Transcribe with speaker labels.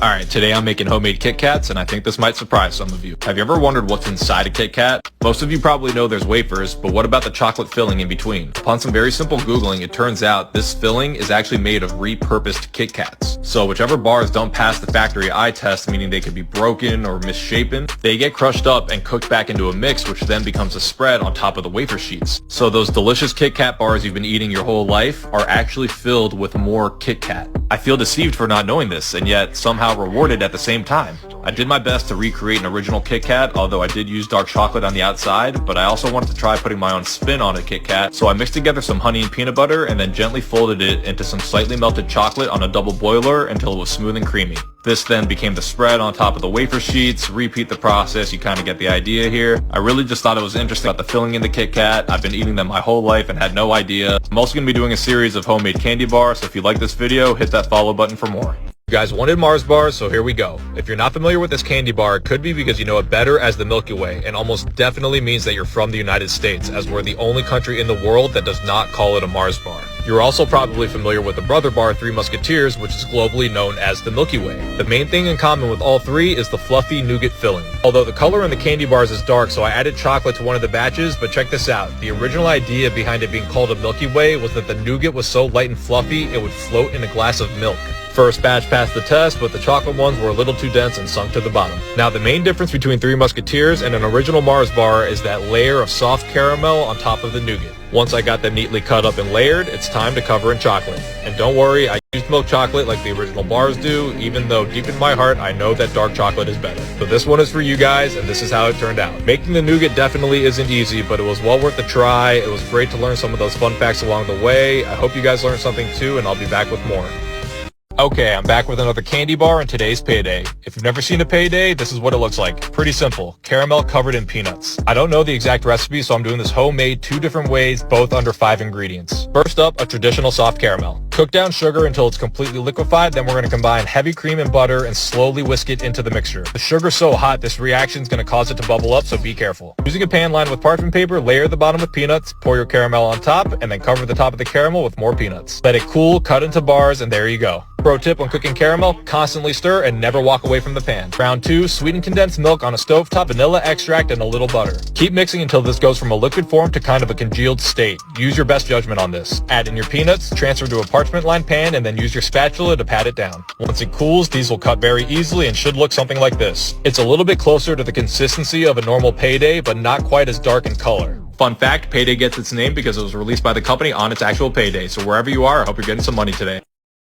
Speaker 1: Alright, today I'm making homemade Kit Kats, and I think this might surprise some of you. Have you ever wondered what's inside a Kit Kat? Most of you probably know there's wafers, but what about the chocolate filling in between? Upon some very simple Googling, it turns out this filling is actually made of repurposed Kit Kats. So whichever bars don't pass the factory eye test, meaning they could be broken or misshapen, they get crushed up and cooked back into a mix, which then becomes a spread on top of the wafer sheets. So those delicious Kit Kat bars you've been eating your whole life are actually filled with more Kit Kat. I feel deceived for not knowing this, and yet somehow rewarded at the same time. I did my best to recreate an original Kit Kat, although I did use dark chocolate on the outside, but I also wanted to try putting my own spin on a Kit Kat, so I mixed together some honey and peanut butter and then gently folded it into some slightly melted chocolate on a double boiler until it was smooth and creamy. This then became the spread on top of the wafer sheets. Repeat the process, you kind of get the idea here. I really just thought it was interesting about the filling in the Kit Kat. I've been eating them my whole life and had no idea. I'm also going to be doing a series of homemade candy bars, so if you like this video, hit that follow button for more. You guys wanted Mars bars, so here we go. If you're not familiar with this candy bar, it could be because you know it better as the Milky Way, and almost definitely means that you're from the United States, as we're the only country in the world that does not call it a Mars bar. You're also probably familiar with the brother bar Three Musketeers, which is globally known as the Milky Way. The main thing in common with all three is the fluffy nougat filling. Although the color in the candy bars is dark, so I added chocolate to one of the batches, but check this out. The original idea behind it being called a Milky Way was that the nougat was so light and fluffy, it would float in a glass of milk. First batch passed the test, but the chocolate ones were a little too dense and sunk to the bottom. Now the main difference between Three Musketeers and an original Mars bar is that layer of soft caramel on top of the nougat. Once I got them neatly cut up and layered, it's time to cover in chocolate. And don't worry, I used milk chocolate like the original bars do, even though deep in my heart I know that dark chocolate is better. So this one is for you guys, and this is how it turned out. Making the nougat definitely isn't easy, but it was well worth the try. It was great to learn some of those fun facts along the way. I hope you guys learned something too, and I'll be back with more. Okay, I'm back with another candy bar and today's payday. If you've never seen a payday, this is what it looks like. Pretty simple. Caramel covered in peanuts. I don't know the exact recipe, so I'm doing this homemade 2 different ways, both under 5 ingredients. First up, a traditional soft caramel. Cook down sugar until it's completely liquefied, then we're going to combine heavy cream and butter and slowly whisk it into the mixture. The sugar's so hot, this reaction is going to cause it to bubble up, so be careful. Using a pan lined with parchment paper, layer the bottom with peanuts, pour your caramel on top, and then cover the top of the caramel with more peanuts. Let it cool, cut into bars, and there you go. Pro tip when cooking caramel, constantly stir and never walk away from the pan. Round 2, sweeten condensed milk on a stovetop, vanilla extract, and a little butter. Keep mixing until this goes from a liquid form to kind of a congealed state. Use your best judgment on this. Add in your peanuts, transfer to a parchment-lined pan, and then use your spatula to pat it down. Once it cools, these will cut very easily and should look something like this. It's a little bit closer to the consistency of a normal payday, but not quite as dark in color. Fun fact, Payday gets its name because it was released by the company on its actual payday, so wherever you are, I hope you're getting some money today.